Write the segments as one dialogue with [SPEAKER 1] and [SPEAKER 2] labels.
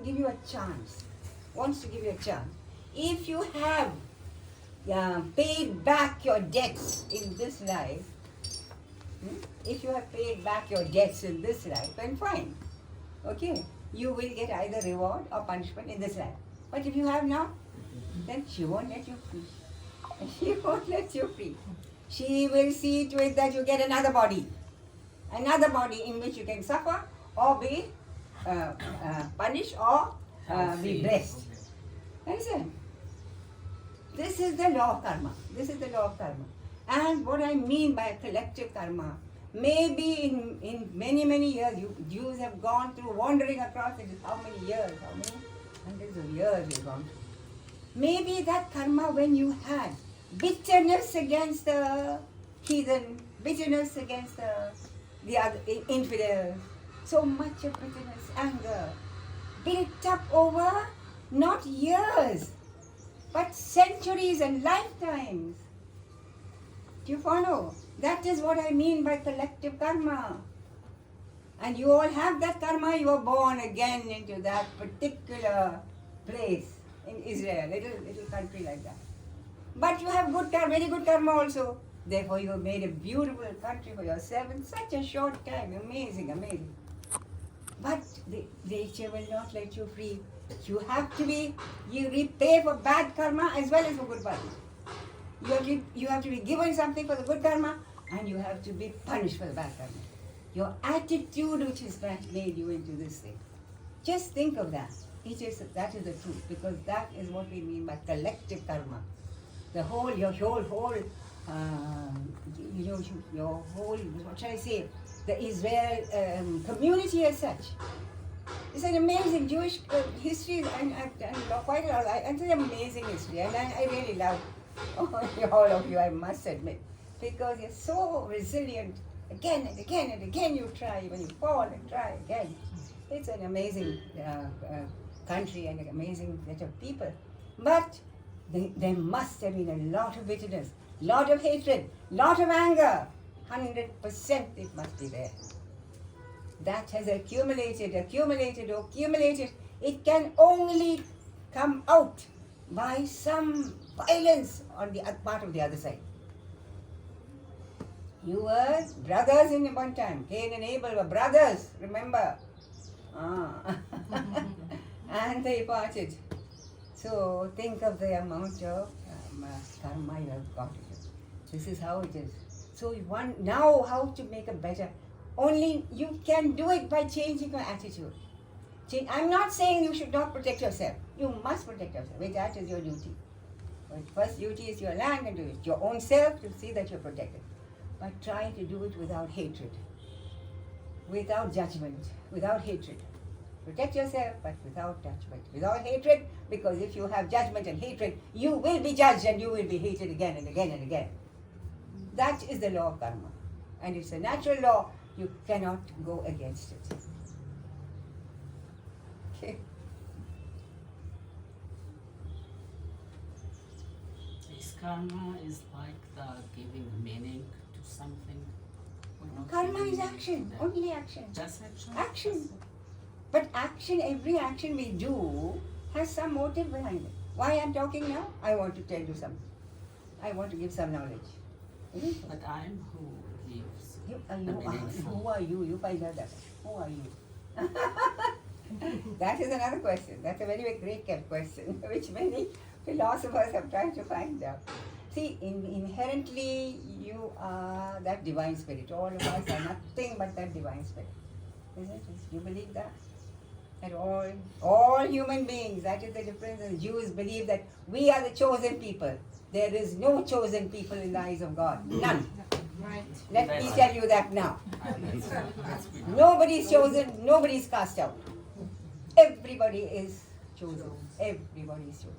[SPEAKER 1] give you a chance. Wants to give you a chance. If you have paid back your debts in this life, if you have paid back your debts in this life, then fine. Okay, you will get either reward or punishment in this life. But if you have not, then she won't let you free. She won't let you free. She will see to it that you get another body in which you can suffer or be punished or be blessed. Understand? This is the law of karma. This is the law of karma. And what I mean by collective karma, maybe in many, many years, Jews have gone through wandering across it. How many years? How many hundreds of years you've gone through? Maybe that karma when you had bitterness against the heathen, bitterness against the other infidels, so much of bitterness, anger, built up over not years, but centuries and lifetimes. Do you follow? That is what I mean by collective karma. And you all have that karma, you are born again into that particular place in Israel, little country like that. But you have good karma, very good karma also. Therefore you have made a beautiful country for yourself in such a short time. Amazing, amazing. But the nature will not let you free. You have to be, you repay for bad karma as well as for good karma. You have to be given something for the good karma and you have to be punished for the bad karma. Your attitude which has made you into this thing. Just think of that. That is the truth, because that is what we mean by collective karma. Your whole, what shall I say, the Israel community as such. It's an amazing Jewish history, and I've done quite a lot. It's an amazing history, and I really love all of you, I must admit, because you're so resilient. Again and again and again you try, when you fall and try again. It's an amazing country and an amazing set of people. But there must have been a lot of bitterness, lot of hatred, lot of anger. 100% it must be there. That has accumulated. It can only come out by some violence on the part of the other side. You were brothers in one time. Cain and Abel were brothers, remember? And they parted. So think of the amount of karma you have got. This is how it is. So now how to make a better? Only you can do it by changing your attitude. I'm not saying you should not protect yourself. You must protect yourself. That is your duty. First duty is your land and do it. Your own self to see that you're protected. But try to do it without hatred, without judgment, without hatred. Protect yourself, but without judgment, without hatred, because if you have judgment and hatred, you will be judged and you will be hated again and again and again. That is the law of karma. And it's a natural law, you cannot go against it. Okay.
[SPEAKER 2] This karma is like the giving meaning to something.
[SPEAKER 1] Karma is action, only action.
[SPEAKER 2] Just action?
[SPEAKER 1] Action. But action, every action we do has some motive behind it. Why I'm talking now? I want to tell you something. I want to give some knowledge.
[SPEAKER 2] But I'm who gives.
[SPEAKER 1] Who are you? You find out that. Who are you? That is another question. That's a very, very great question, which many philosophers have tried to find out. See, inherently you are that divine spirit. All of us are nothing but that divine spirit. Isn't it? You believe that? That all human beings, that is the difference. The Jews believe that we are the chosen people. There is no chosen people in the eyes of God. None.
[SPEAKER 3] Right.
[SPEAKER 1] Let me tell you that now. Nobody is chosen, nobody is cast out. Everybody is chosen. Everybody is chosen.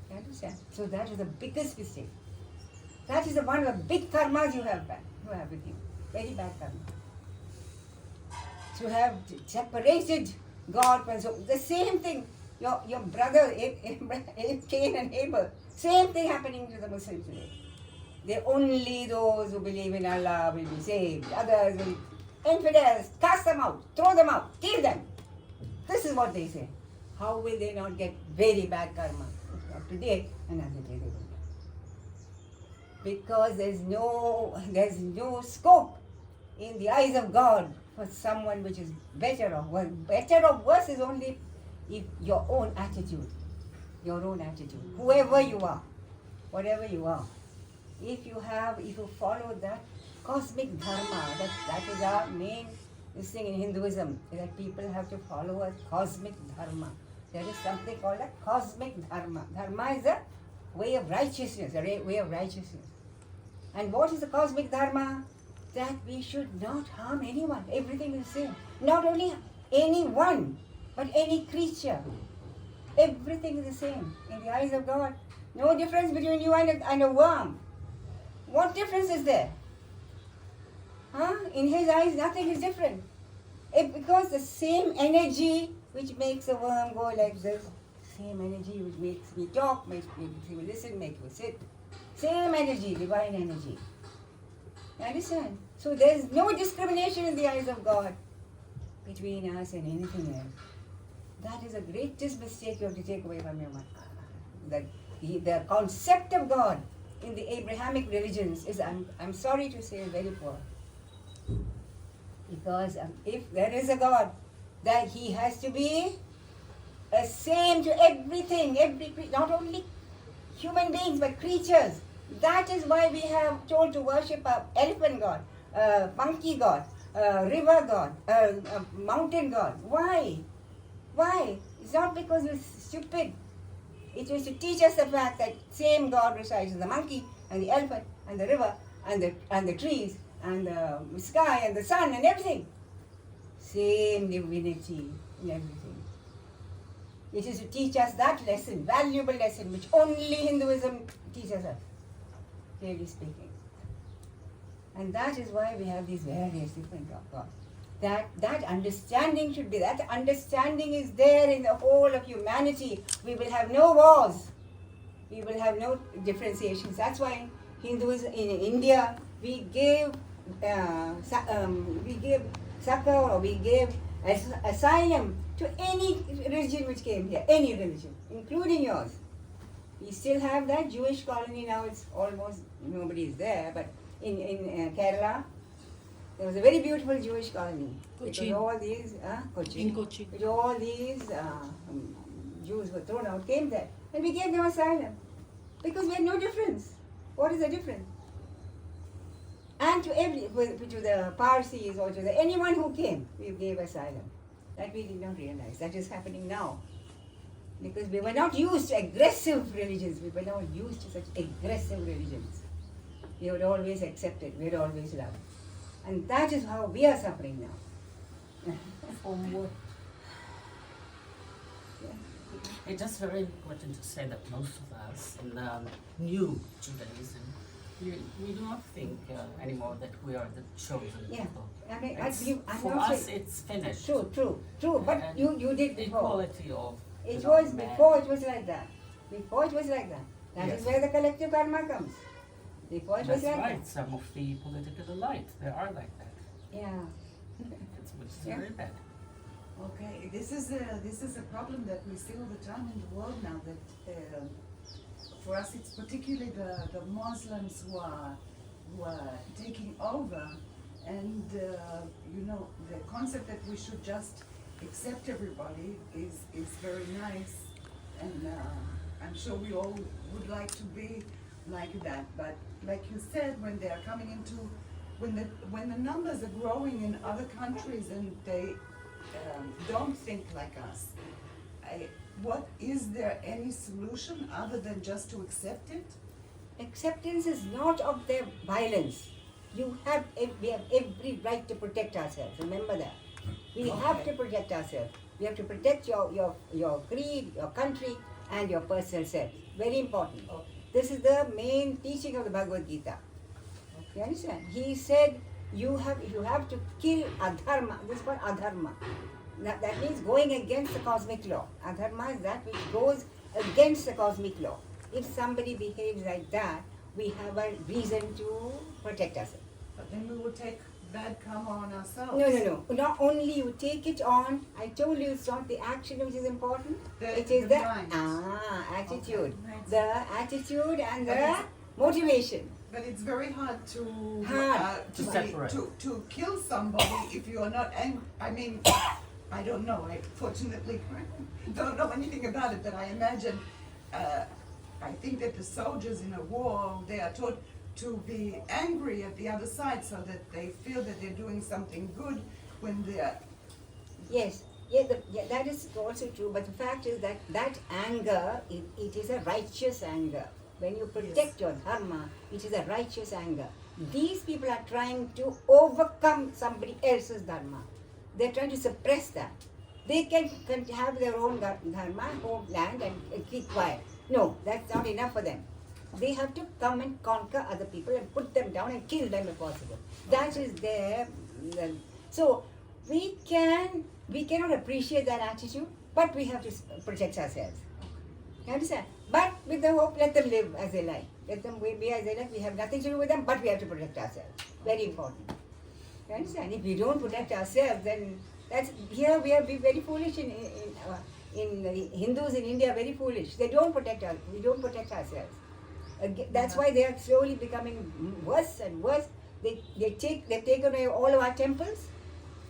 [SPEAKER 1] You understand? So that is the biggest mistake. That is one of the big karmas you have with you. Very bad karma. To have separated God from, so the same thing, your brother, Cain and Abel, same thing happening to the Muslims today. Only those who believe in Allah will be saved. Others will, infidels, cast them out, throw them out, kill them. This is what they say. How will they not get very bad karma? Not today, another day they will. Because there's no scope in the eyes of God for someone which is better or worse. Better or worse is only if your own attitude. Your own attitude. Whoever you are, whatever you are. If you follow that cosmic dharma, that is our main thing in Hinduism, that people have to follow a cosmic dharma. There is something called a cosmic dharma. Dharma is a way of righteousness, And what is the cosmic dharma? That we should not harm anyone. Everything is the same. Not only anyone, but any creature. Everything is the same in the eyes of God. No difference between you and a worm. What difference is there? In His eyes, nothing is different. Because the same energy which makes a worm go like this, same energy which makes me talk, makes me listen, makes me sit, same energy, divine energy. You understand? So there's no discrimination in the eyes of God between us and anything else. That is the greatest mistake you have to take away from your mind. That the concept of God in the Abrahamic religions is, I'm sorry to say, very poor. Because if there is a God, that He has to be the same to everything, not only human beings but creatures. That is why we have told to worship an elephant god, a monkey god, a river god, a mountain god. Why? Why? It's not because we're stupid. It was to teach us the fact that same God resides in the monkey and the elephant and the river and the trees and the sky and the sun and everything. Same divinity in everything. It is to teach us that lesson, valuable lesson, which only Hinduism teaches us, clearly speaking. And that is why we have these various different gods. That understanding should be, that understanding is there in the whole of humanity. We will have no wars. We will have no differentiations. That's why Hinduism in India, we gave succor, or we gave asylum to any religion which came here, any religion, including yours. We still have that Jewish colony now. It's almost nobody is there, but in Kerala, there was a very beautiful Jewish colony.
[SPEAKER 3] Kochi.
[SPEAKER 1] All these, Kochi.
[SPEAKER 3] In Kochi.
[SPEAKER 1] All these Jews were thrown out, came there, and we gave them asylum because we had no difference. What is the difference? And to the Parsis or to anyone who came, we gave asylum. That we did not realize. That is happening now. Because we were not used to aggressive religions. We were not used to such aggressive religions. We were always accepted. We were always loved. And that is how we are suffering now.
[SPEAKER 3] From what?
[SPEAKER 2] It's just very important to say that most of us in the new Judaism, we do not think anymore that we are the chosen people.
[SPEAKER 1] I mean,
[SPEAKER 2] For us, it's finished.
[SPEAKER 1] True. But
[SPEAKER 2] And
[SPEAKER 1] you did
[SPEAKER 2] the
[SPEAKER 1] before.
[SPEAKER 2] equality of
[SPEAKER 1] It
[SPEAKER 2] you know,
[SPEAKER 1] was
[SPEAKER 2] man.
[SPEAKER 1] before it was like that. Before it was like that. That
[SPEAKER 2] Yes.
[SPEAKER 1] is where the collective karma comes. Before it was
[SPEAKER 2] That's
[SPEAKER 1] like
[SPEAKER 2] right. Some of the political elite, they are like that.
[SPEAKER 1] that. Yeah.
[SPEAKER 2] Which is
[SPEAKER 1] Yeah.
[SPEAKER 2] very bad.
[SPEAKER 4] Okay, this is a problem that we see all the time in the world now. That for us, it's particularly the Muslims who are taking over, and the concept that we should just accept everybody is very nice, and I'm sure we all would like to be like that. But like you said, when they are coming into when the numbers are growing in other countries and they don't think like us, is there any solution other than just to accept it?
[SPEAKER 1] Acceptance is not of their violence. We have every right to protect ourselves. Remember that. We have to protect ourselves. We have to protect your creed, your country, and your personal self. Very important.
[SPEAKER 4] Okay.
[SPEAKER 1] This is the main teaching of the Bhagavad Gita. You understand? He said, if you have to kill adharma, this is called adharma. That means going against the cosmic law. Adharma is that which goes against the cosmic law. If somebody behaves like that, we have a reason to protect ourselves.
[SPEAKER 4] But then we will take bad karma on ourselves.
[SPEAKER 1] No. Not only you take it on, I told you it's not the action which is important. It is the
[SPEAKER 4] mind.
[SPEAKER 1] attitude.
[SPEAKER 4] Okay.
[SPEAKER 1] The attitude and
[SPEAKER 4] But
[SPEAKER 1] the
[SPEAKER 4] it's-
[SPEAKER 1] motivation.
[SPEAKER 4] But it's very hard to
[SPEAKER 2] To separate.
[SPEAKER 4] to kill somebody if you are not angry. I mean, I don't know. I fortunately don't know anything about it, but I imagine. I think that the soldiers in a war, they are taught to be angry at the other side so that they feel that they're doing something good when they're.
[SPEAKER 1] Yes, that is also true. But the fact is that anger, it is a righteous anger. When you protect your dharma, it is a righteous anger. These people are trying to overcome somebody else's dharma. They're trying to suppress that. They can have their own dharma, own land, and keep quiet. No, that's not enough for them. They have to come and conquer other people and put them down and kill them if possible. That is their. So we cannot appreciate that attitude, but we have to protect ourselves. You understand? But with the hope, let them live as they like. Let them be as they like. We have nothing to do with them, but we have to protect ourselves. Very important. You understand? If we don't protect ourselves, then that's here we are very foolish in Hindus in India are very foolish. They don't protect us. We don't protect ourselves. That's why they are slowly becoming worse and worse. They've taken away all of our temples.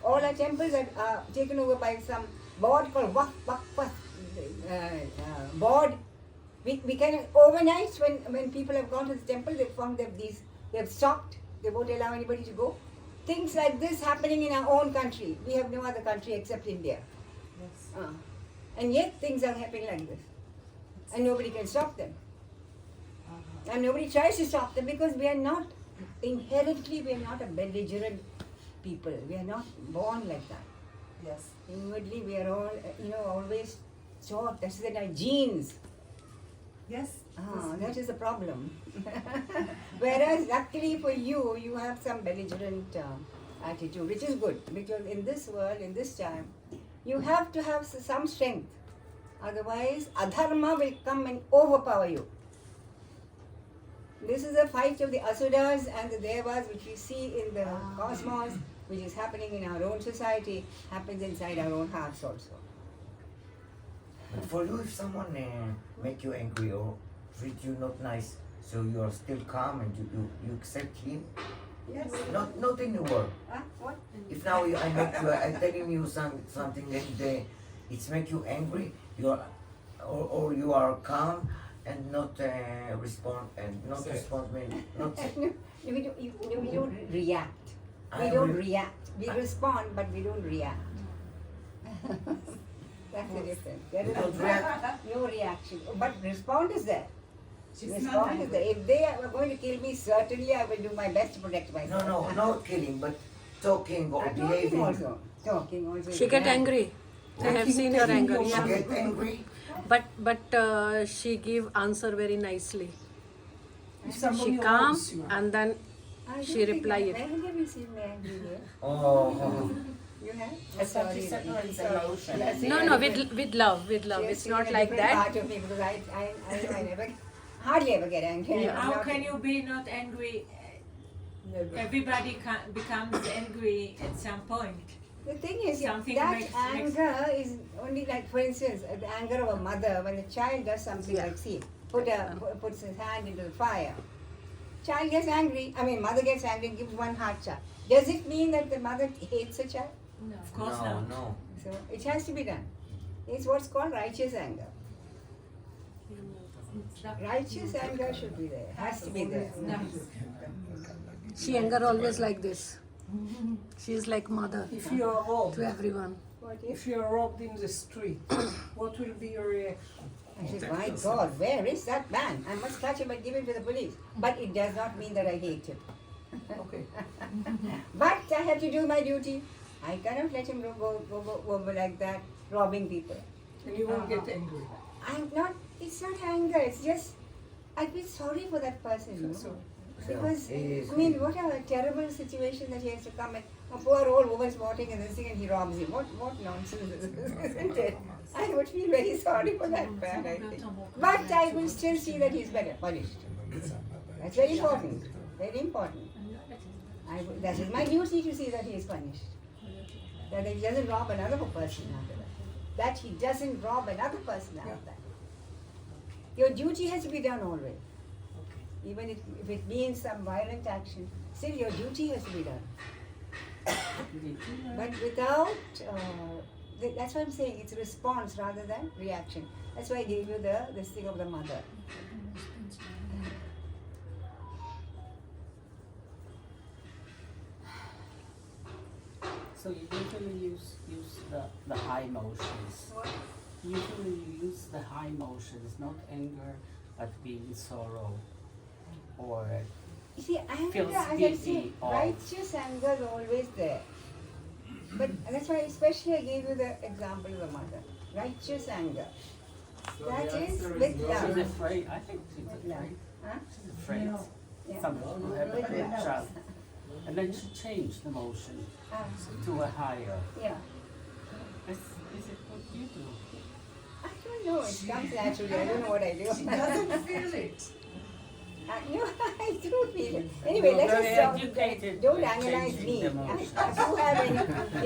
[SPEAKER 1] All our temples are taken over by some board called Waqf board. We can overnight when people have gone to the temple, they found that they've stopped. They won't allow anybody to go. Things like this happening in our own country. We have no other country except India.
[SPEAKER 4] Yes.
[SPEAKER 1] And yet things are happening like this. And nobody can stop them. And nobody tries to stop them because we are not, inherently we are not a belligerent people. We are not born like that.
[SPEAKER 4] Yes.
[SPEAKER 1] Inwardly we are all, always taught. That's in our genes.
[SPEAKER 4] Yes.
[SPEAKER 1] That is the problem. Whereas luckily for you, you have some belligerent attitude, which is good. Because in this world, in this time, you have to have some strength. Otherwise, adharma will come and overpower you. This is a fight of the asuras and the devas, which we see in the cosmos, which is happening in our own society, happens inside our own hearts also.
[SPEAKER 3] But for you, if someone make you angry or treat you not nice, so you are still calm and you accept him?
[SPEAKER 1] Yes.
[SPEAKER 3] Not in the world.
[SPEAKER 1] What?
[SPEAKER 3] If now I'm telling you something and it's make you angry, or you are calm and not respond and not
[SPEAKER 5] Say.
[SPEAKER 3] respond mean not say.
[SPEAKER 1] No, we don't react. We
[SPEAKER 3] I
[SPEAKER 1] don't
[SPEAKER 3] will-
[SPEAKER 1] react. We respond, but we don't react. That's the difference. There
[SPEAKER 3] You
[SPEAKER 1] is
[SPEAKER 3] don't react.
[SPEAKER 1] no reaction. But respond is there.
[SPEAKER 4] She's not
[SPEAKER 1] Respond is
[SPEAKER 4] angry.
[SPEAKER 1] there. If they are going to kill me, certainly I will do my best to protect myself.
[SPEAKER 3] No, not killing, but talking or
[SPEAKER 1] Talking
[SPEAKER 3] behaving.
[SPEAKER 1] also. Talking also.
[SPEAKER 6] She get angry. I have seen her anger.
[SPEAKER 3] She
[SPEAKER 6] Yeah.
[SPEAKER 3] get angry.
[SPEAKER 6] But she give answer very nicely.
[SPEAKER 5] If somebody
[SPEAKER 6] She calm
[SPEAKER 5] owes you,
[SPEAKER 6] and then
[SPEAKER 1] I don't
[SPEAKER 6] she
[SPEAKER 1] think
[SPEAKER 6] reply
[SPEAKER 1] I-
[SPEAKER 6] it.
[SPEAKER 1] When have you seen me angry here?
[SPEAKER 3] Oh.
[SPEAKER 1] You have?
[SPEAKER 2] That's how she separates emotion.
[SPEAKER 1] Yes,
[SPEAKER 6] no,
[SPEAKER 1] yes.
[SPEAKER 6] no, with love.
[SPEAKER 1] She has
[SPEAKER 6] It's
[SPEAKER 1] seen
[SPEAKER 6] not
[SPEAKER 1] a
[SPEAKER 6] like
[SPEAKER 1] different
[SPEAKER 6] that.
[SPEAKER 1] part of me because I never, hardly ever get angry.
[SPEAKER 6] Yeah.
[SPEAKER 7] How
[SPEAKER 1] Not-
[SPEAKER 7] can you be not angry? Everybody becomes angry at some point.
[SPEAKER 1] The thing is,
[SPEAKER 7] Something
[SPEAKER 1] that
[SPEAKER 7] makes-
[SPEAKER 1] anger is only like, for instance, the anger of a mother when the child does something
[SPEAKER 6] Yeah.
[SPEAKER 1] like, see, puts his hand into the fire. Child gets angry. I mean, mother gets angry and gives one hard shot. Does it mean that the mother hates the child?
[SPEAKER 7] No, of course
[SPEAKER 3] No,
[SPEAKER 7] not.
[SPEAKER 3] no.
[SPEAKER 1] So it has to be done. It's what's called righteous anger. Righteous anger should be there. Has to be there.
[SPEAKER 6] She anger always like this. She is like mother
[SPEAKER 5] if you are robbed,
[SPEAKER 6] to everyone.
[SPEAKER 1] What
[SPEAKER 5] if
[SPEAKER 1] if?
[SPEAKER 5] you are robbed in the street, what will be your reaction?
[SPEAKER 1] I said, my God, where is that man? I must catch him and give him to the police. But it does not mean that I hate him.
[SPEAKER 5] Okay.
[SPEAKER 1] But I have to do my duty. I cannot let him go like that, robbing people.
[SPEAKER 5] And you won't get angry.
[SPEAKER 1] I'm not, it's not anger, it's just, I feel sorry for that person, you know.
[SPEAKER 5] So,
[SPEAKER 1] Because,
[SPEAKER 3] it is.
[SPEAKER 1] I mean, what a terrible situation that he has to come and a poor old woman's watching and this thing and he robs him. What nonsense is this, isn't it? I would feel very sorry for that man, I think. But I will still see that he's better, punished. That's very important, very important. That is my duty to see that he is punished. That he doesn't rob another person after that. That he doesn't rob another person after that. Your duty has to be done always. Even if it means some violent action, still your duty has to be done. But without, that's what I'm saying, it's response rather than reaction. That's why I gave you this thing of the mother.
[SPEAKER 2] So you usually use the high emotions.
[SPEAKER 1] What?
[SPEAKER 2] Usually you use the high emotions, not anger, but being sorrow or
[SPEAKER 1] You see, anger,
[SPEAKER 2] feels
[SPEAKER 1] as I
[SPEAKER 2] guilty
[SPEAKER 1] say,
[SPEAKER 2] or-
[SPEAKER 1] righteous anger is always there. But that's why especially I gave you the example of the mother. Righteous anger.
[SPEAKER 8] So
[SPEAKER 1] That
[SPEAKER 8] the
[SPEAKER 1] is
[SPEAKER 8] answer
[SPEAKER 1] with
[SPEAKER 2] she's
[SPEAKER 1] love.
[SPEAKER 2] afraid. I think she's
[SPEAKER 1] With love.
[SPEAKER 2] afraid.
[SPEAKER 1] Huh?
[SPEAKER 2] She's afraid.
[SPEAKER 1] Yeah.
[SPEAKER 2] Some people have a
[SPEAKER 1] With
[SPEAKER 2] good
[SPEAKER 1] love.
[SPEAKER 2] child. And then she changed the motion
[SPEAKER 1] Ah,
[SPEAKER 2] to a higher.
[SPEAKER 1] yeah.
[SPEAKER 2] Is it what you do?
[SPEAKER 1] I don't know, it comes naturally. I don't know what I do.
[SPEAKER 4] She doesn't feel it.
[SPEAKER 1] No, I do feel it. Anyway, let's
[SPEAKER 2] Very
[SPEAKER 1] just stop.
[SPEAKER 2] educated
[SPEAKER 1] Don't
[SPEAKER 2] with
[SPEAKER 1] analyze
[SPEAKER 2] changing
[SPEAKER 1] me.
[SPEAKER 2] the
[SPEAKER 1] If
[SPEAKER 2] emotions.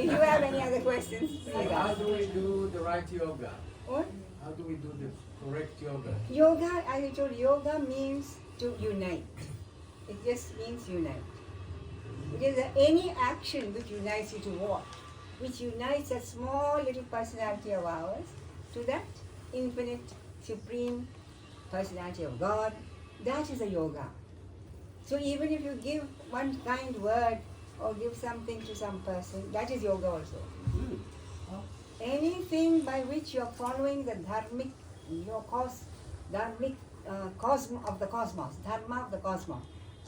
[SPEAKER 1] you have any other questions, please
[SPEAKER 8] How
[SPEAKER 1] ask.
[SPEAKER 8] do we do the right yoga?
[SPEAKER 1] What?
[SPEAKER 8] How do we do the correct yoga?
[SPEAKER 1] Yoga, as I told you, yoga means to unite. It just means unite. It is any action which unites you to what? Which unites a small little personality of ours to that infinite, supreme personality of God. That is a yoga. So even if you give one kind word or give something to some person, that is yoga also.
[SPEAKER 2] Mm.
[SPEAKER 1] Anything by which you are following the dharmic, dharmic cosmos of the cosmos, dharma of the cosmos.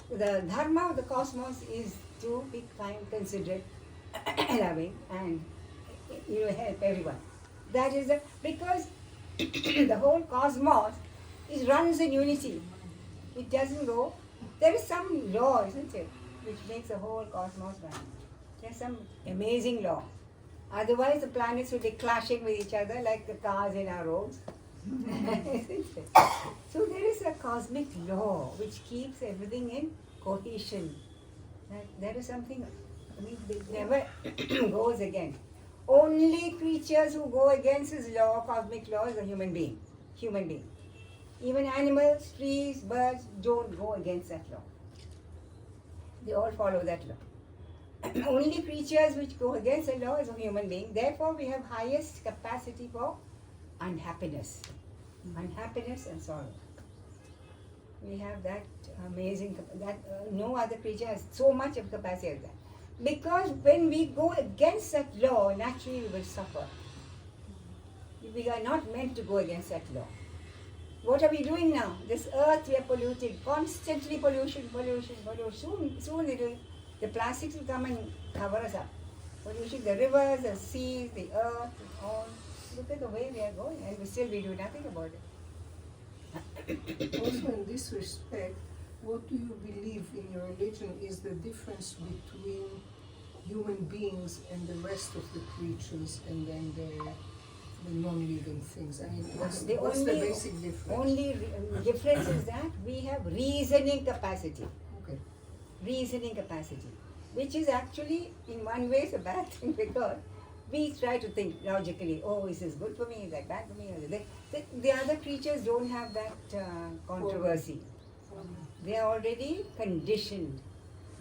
[SPEAKER 1] The dharma of the cosmos is to be kind, considerate, loving, and help everyone. That is because the whole cosmos runs in unity. It doesn't go. There is some law, isn't it, which makes the whole cosmos run. There's some amazing law. Otherwise, the planets will be clashing with each other like the cars in our roads. Isn't it? So there is a cosmic law which keeps everything in cohesion. There is something, it never goes against. Only creatures who go against this law, cosmic law, is a human being. Human being. Even animals, trees, birds don't go against that law. They all follow that law. Only creatures which go against the law is a human being. Therefore, we have highest capacity for unhappiness. Unhappiness and sorrow. We have that amazing, no other creature has so much of capacity as that. Because when we go against that law, naturally we will suffer. We are not meant to go against that law. What are we doing now? This earth we are polluting, constantly pollution. Soon the plastics will come and cover us up. Pollution, the rivers, the seas, the earth, all. Look at the way we are going, and we do nothing about it.
[SPEAKER 5] Also, in this respect, what do you believe in your religion is the difference between human beings and the rest of the creatures and then the non-living things? I mean, what's the basic difference?
[SPEAKER 1] Only difference is that we have reasoning capacity.
[SPEAKER 5] Okay.
[SPEAKER 1] Reasoning capacity, which is actually in one way is a bad thing because we try to think logically, oh, is this good for me, is that bad for me? The other creatures don't have that controversy. They are already conditioned.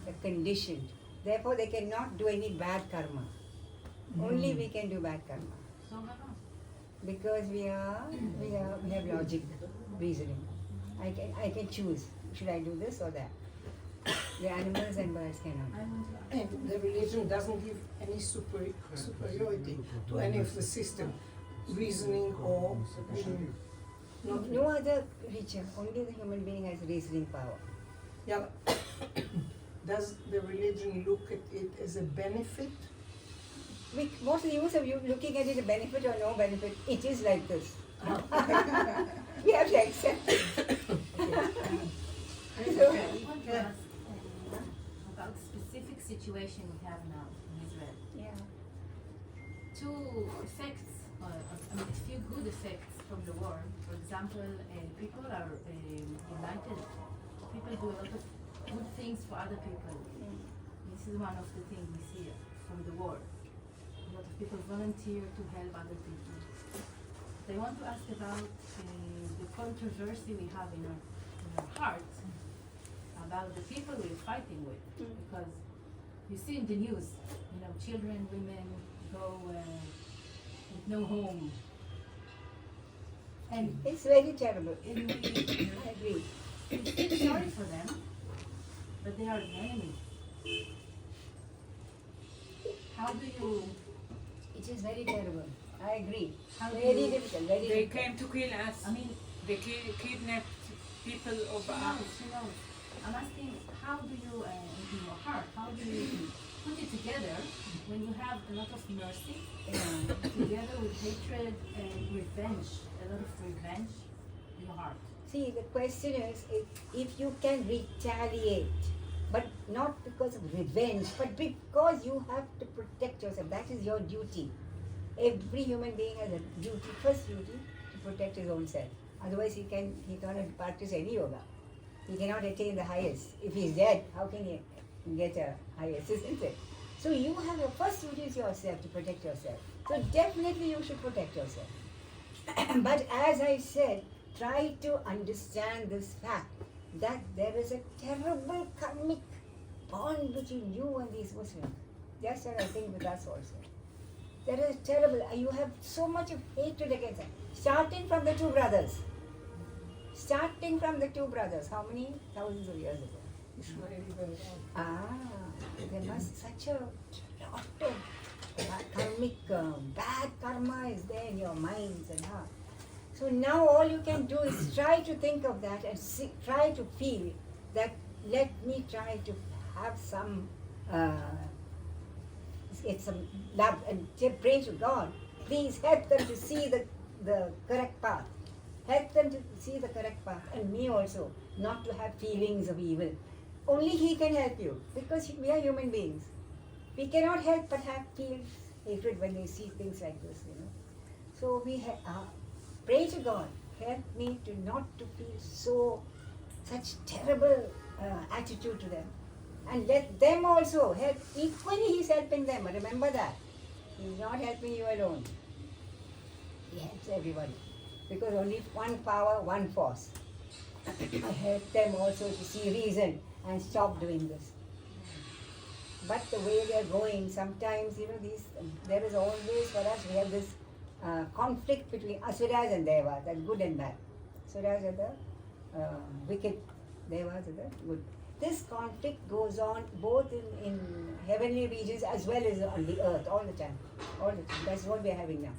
[SPEAKER 1] They're conditioned. Therefore, they cannot do any bad karma. Only we can do bad karma. Because we have logic, reasoning. I can choose. Should I do this or that? The animals and birds cannot.
[SPEAKER 5] And the religion doesn't give any superiority to any of the system, reasoning or
[SPEAKER 1] No other creature, only the human being has reasoning power.
[SPEAKER 5] Yeah. Does the religion look at it as a benefit?
[SPEAKER 1] What's the use of you looking at it a benefit or no benefit? It is like this. We have to accept it. So,
[SPEAKER 9] I want to ask about the specific situation we have now in Israel.
[SPEAKER 1] yeah.
[SPEAKER 9] Two effects, a few good effects from the war. For example, people are united. People do a lot of good things for other people. this is one of the things we see from the war. A lot of people volunteer to help other people. But I want to ask about the controversy we have in our hearts about the people we're fighting with. Because you see in the news, children, women go with no home. And
[SPEAKER 1] It's very terrible.
[SPEAKER 9] and we
[SPEAKER 1] I agree.
[SPEAKER 9] feel sorry for them, but they are the enemy. How do you,
[SPEAKER 1] It is very terrible. I agree.
[SPEAKER 9] how do
[SPEAKER 1] Very
[SPEAKER 9] you,
[SPEAKER 1] difficult, very
[SPEAKER 7] They
[SPEAKER 1] difficult.
[SPEAKER 7] came to kill us.
[SPEAKER 9] I mean,
[SPEAKER 7] They kidnapped people of
[SPEAKER 9] she
[SPEAKER 7] us.
[SPEAKER 9] knows, she knows. I'm asking, how do you, in your heart, how do you put it together when you have a lot of mercy, together with hatred and revenge, a lot of revenge in your heart?
[SPEAKER 1] See, the question is if you can retaliate, but not because of revenge, but because you have to protect yourself. That is your duty. Every human being has a duty, first duty, to protect his own self. Otherwise, he cannot practice any yoga. He cannot attain the highest. If he's dead, how can he get a highest, isn't it? So you have your first duty is yourself, to protect yourself. So definitely you should protect yourself. But as I said, try to understand this fact that there is a terrible karmic bond between you and these Muslims. Just as I think with us also. There is terrible, you have so much of hatred against them. Starting from the two brothers. Starting from the two brothers. How many thousands of years ago? There must such a lot of karmic, bad karma is there in your minds and heart. So now all you can do is try to think of that and try to feel that let me try to have some, get some love and pray to God. Please help them to see the correct path. Help them to see the correct path, and me also, not to have feelings of evil. Only He can help you, because we are human beings. We cannot help but feel hatred when we see things like this, So we pray to God, help me to not to feel such terrible attitude to them. And let them also help, equally He's helping them, remember that. He's not helping you alone. He helps everybody. Because only one power, one force. I help them also to see reason and stop doing this. But the way they are going, sometimes, there is always for us, we have this conflict between asuras and devas, that's good and bad. Asuras are the wicked, devas are the good. This conflict goes on both in heavenly regions as well as on the earth, all the time. All the time. That's what we are having now.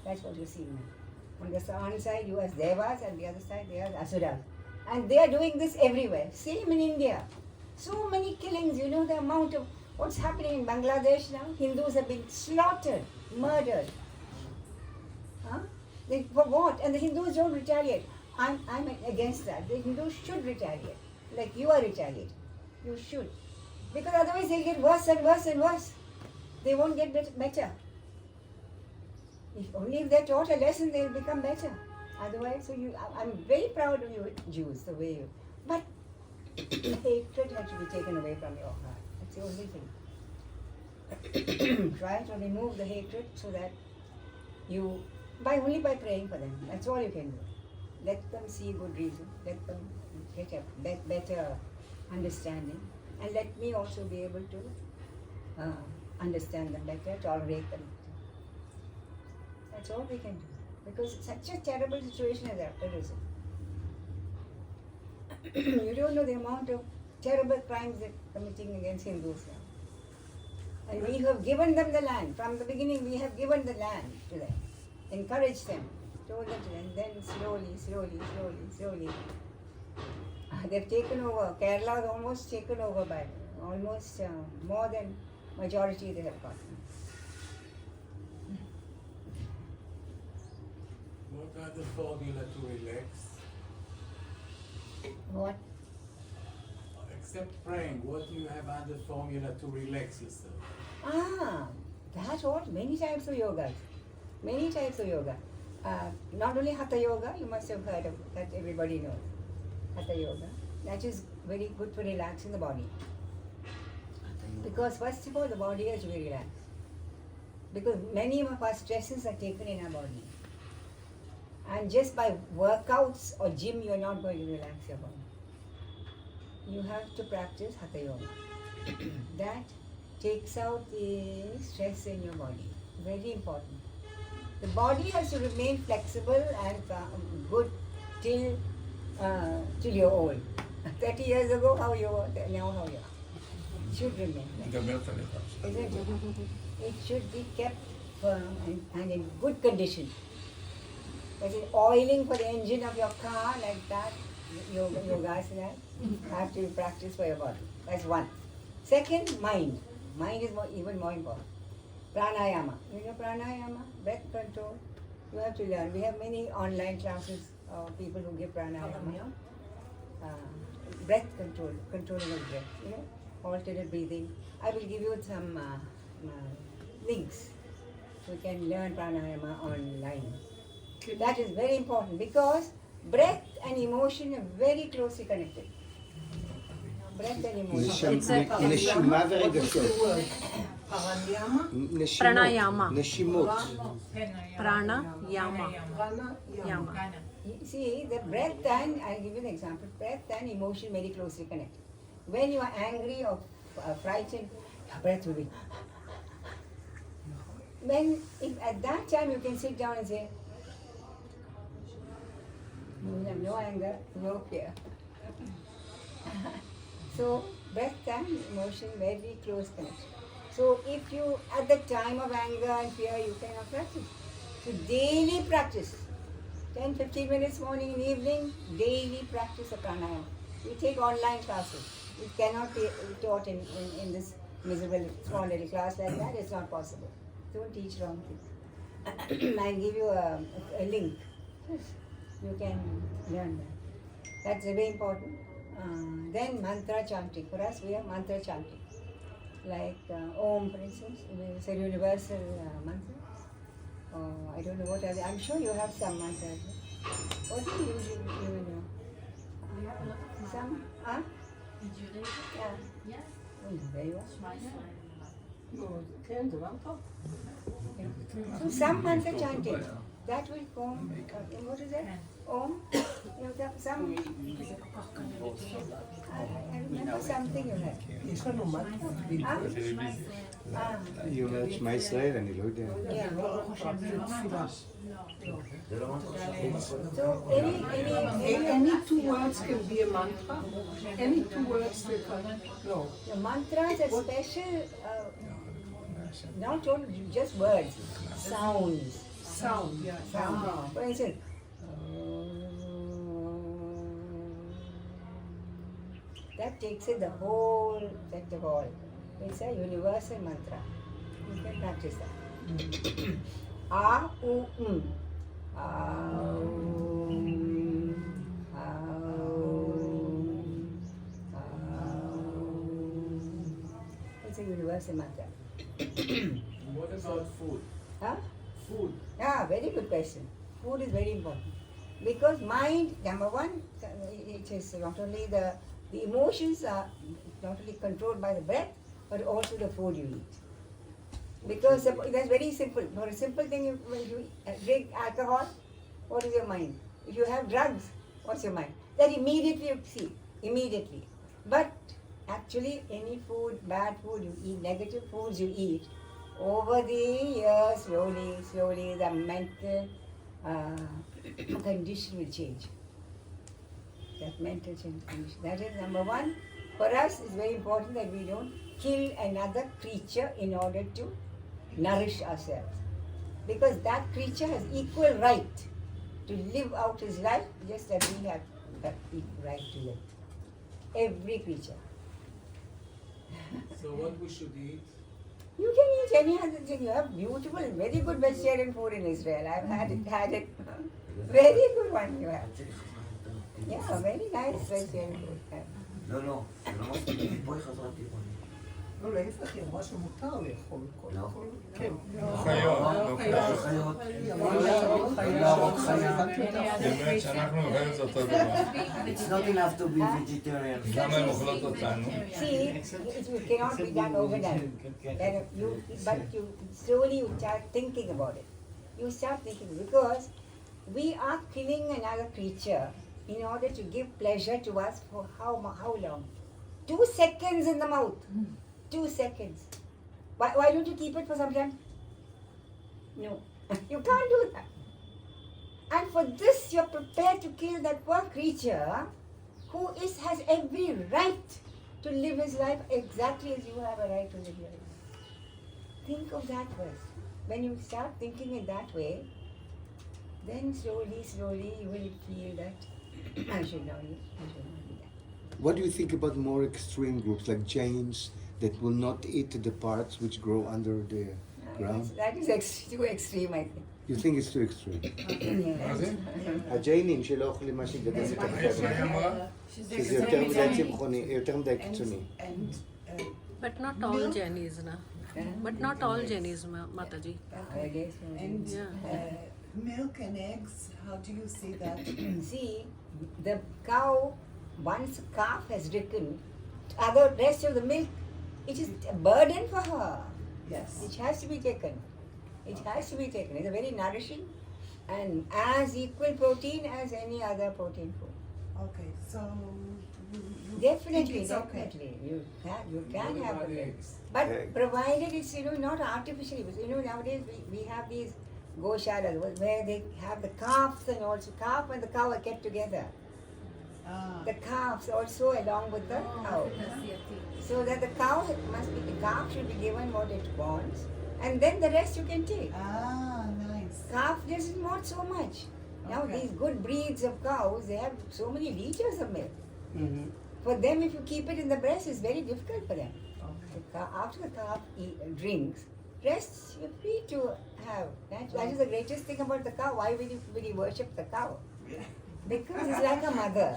[SPEAKER 1] That's what you're seeing now. On the one side you have devas, and the other side they are asuras. And they are doing this everywhere. Same in India. So many killings, the amount of what's happening in Bangladesh now. Hindus have been slaughtered, murdered. For what? And the Hindus don't retaliate. I'm against that. The Hindus should retaliate. Like you are retaliating. You should. Because otherwise they'll get worse and worse and worse. They won't get better. If they're taught a lesson, they'll become better. Otherwise, I'm very proud of you Jews, the way you. But the hatred has to be taken away from your heart. That's the only thing. Try to remove the hatred so that only by praying for them. That's all you can do. Let them see good reason. Let them get a better understanding. And let me also be able to understand them better, tolerate them. That's all we can do. Because it's such a terrible situation as arisen. You don't know the amount of terrible crimes they're committing against Hindus now. And we have given them the land. From the beginning, we have given the land to them. Encouraged them. Told them to them. And then slowly. They've taken over. Kerala is almost taken over by almost more than majority they have gotten.
[SPEAKER 8] What are the formula to relax?
[SPEAKER 1] What?
[SPEAKER 8] Except praying, what do you have other formula to relax yourself?
[SPEAKER 1] That what? Many types of yoga. Many types of yoga. Not only Hatha Yoga, you must have heard of that, everybody knows. Hatha Yoga. That is very good for relaxing the body.
[SPEAKER 3] Hatha
[SPEAKER 1] Because first of all, the body has to be relaxed. Because many of our stresses are taken in our body. And just by workouts or gym, you are not going to relax your body. You have to practice Hatha Yoga. That takes out the stress in your body. Very important. The body has to remain flexible and good till you're old. 30 years ago, how you were, now how you are. It should remain like that. Isn't it? It should be kept firm and in good condition. As in oiling for the engine of your car, like that, yoga asana, have to be practiced for your body. That's one. Second, mind. Mind is even more important. Pranayama. You know pranayama? Breath control. You have to learn. We have many online classes of people who give pranayama. Breath control, controlling of breath. You know, alternate breathing. I will give you some links. You can learn pranayama online. That is very important because breath and emotion are very closely connected. Breath and emotion.
[SPEAKER 10] נשימה ורגשות.
[SPEAKER 6] Pranayama.
[SPEAKER 10] נשימות.
[SPEAKER 6] Pranayama.
[SPEAKER 5] Yama.
[SPEAKER 1] See, the breath and, I'll give you an example, breath and emotion very closely connected. When you are angry or frightened, your breath will be. If at that time you can sit down and say, no anger, no fear. So, breath and emotion very close connection. So, if you, at the time of anger and fear, you cannot practice. So, daily practice. 10-15 minutes morning and evening, daily practice of pranayama. We take online classes. It cannot be taught in this miserable small little class like that. It's not possible. Don't teach wrong things. I'll give you a link. You can learn that. That's very important. Then mantra chanting. For us, we have mantra chanting. Like Om, for instance, it's a universal mantra. I don't know what are they. I'm sure you have some mantras. What do you usually know?
[SPEAKER 9] We have a lot of
[SPEAKER 1] Some? Huh?
[SPEAKER 9] in Judaism.
[SPEAKER 1] Yeah.
[SPEAKER 9] Yes.
[SPEAKER 1] Very well.
[SPEAKER 9] Yeah.
[SPEAKER 1] So some mantra chanting. That will come. What is that? Om. You know, some. I remember something you had.
[SPEAKER 10] היא אומרת שמע ישראל, אני לא יודע.
[SPEAKER 1] So
[SPEAKER 5] Any two words can be a mantra. Any two words that are no.
[SPEAKER 1] the mantras are special, not only just words, sounds.
[SPEAKER 5] Sound, yeah.
[SPEAKER 1] Sound. For instance, that takes it the whole set of all. It's a universal mantra. You can practice that. A, U, M. It's a universal mantra.
[SPEAKER 8] What about food?
[SPEAKER 1] Huh?
[SPEAKER 8] Food.
[SPEAKER 1] Yeah, very good question. Food is very important. Because mind, number one, it is not only the emotions are not only controlled by the breath, but also the food you eat. Because that's very simple. For a simple thing, when you drink alcohol, what is your mind? If you have drugs, what's your mind? That immediately you see, immediately. But actually, any food, bad food you eat, negative foods you eat, over the years, slowly, the mental condition will change. That mental condition. That is number one. For us, it's very important that we don't kill another creature in order to nourish ourselves. Because that creature has equal right to live out his life just as we have that equal right to live. Every creature.
[SPEAKER 8] So what we should eat?
[SPEAKER 1] You can eat any other thing. You have beautiful, very good vegetarian food in Israel. I've had it. Very good one you have. Yeah, very nice vegetarian food.
[SPEAKER 3] לא, זה לא מספיק, פה היא חזרה טבעונית.
[SPEAKER 5] לא, להפך, היא אמרה שמותר לאכול כל
[SPEAKER 3] לא.
[SPEAKER 5] כל... כן.
[SPEAKER 8] חיות, לא חיות.
[SPEAKER 3] חיות.
[SPEAKER 5] היא אמרה
[SPEAKER 3] להרוג חיה.
[SPEAKER 8] באמת שאנחנו אוכלים את אותו דבר.
[SPEAKER 3] It's not enough to be vegetarian.
[SPEAKER 8] למה הן אוכלות אותנו?
[SPEAKER 1] See, it cannot be done overnight. But you slowly you start thinking about it. You start thinking because we are killing another creature in order to give pleasure to us for how long? 2 seconds in the mouth. 2 seconds. Why don't you keep it for some time? No, you can't do that. And for this, you're prepared to kill that poor creature who has every right to live his life exactly as you have a right to live your life. Think of that first. When you start thinking in that way, then slowly you will feel that I should not do that.
[SPEAKER 10] What do you think about more extreme groups like Jains that will not eat the parts which grow under the ground?
[SPEAKER 1] That is too extreme, I think.
[SPEAKER 10] You think it's too extreme?
[SPEAKER 8] מה זה?
[SPEAKER 10] הג'יינים שלא אוכלים מה שגדל
[SPEAKER 8] מה
[SPEAKER 10] מתחתיהם.
[SPEAKER 8] היא אמרה?
[SPEAKER 10] שזה יותר מדי צמחוני, יותר מדי קיצוני.
[SPEAKER 6] But not all Jainis, na. But not all Jainis, Mataji.
[SPEAKER 1] I guess.
[SPEAKER 4] And
[SPEAKER 6] Yeah.
[SPEAKER 4] milk and eggs, how do you see that?
[SPEAKER 1] See, the cow, once calf has risen, other rest of the milk, it is a burden for her.
[SPEAKER 4] Yes.
[SPEAKER 1] It has to be taken. It has to be taken. It's a very nourishing and as equal protein as any other protein food.
[SPEAKER 4] Okay, so you
[SPEAKER 1] Definitely,
[SPEAKER 4] think it's okay?
[SPEAKER 1] definitely. You can
[SPEAKER 8] What
[SPEAKER 1] have
[SPEAKER 8] about
[SPEAKER 1] it.
[SPEAKER 8] eggs?
[SPEAKER 1] But
[SPEAKER 10] Egg.
[SPEAKER 1] provided it's not artificially. Nowadays we have these goshalas where they have the calves and also calf and the cow are kept together.
[SPEAKER 4] Ah.
[SPEAKER 1] The calves also along with the cow. So that the calf should be given what it wants and then the rest you can take.
[SPEAKER 4] Ah, nice.
[SPEAKER 1] Calf doesn't want so much. Now
[SPEAKER 4] Okay.
[SPEAKER 1] these good breeds of cows, they have so many liters of milk. For them, if you keep it in the breast, it's very difficult for them. After the calf drinks, rest you're free to have. That is the greatest thing about the cow. Why will you worship the cow? Because it's like a mother.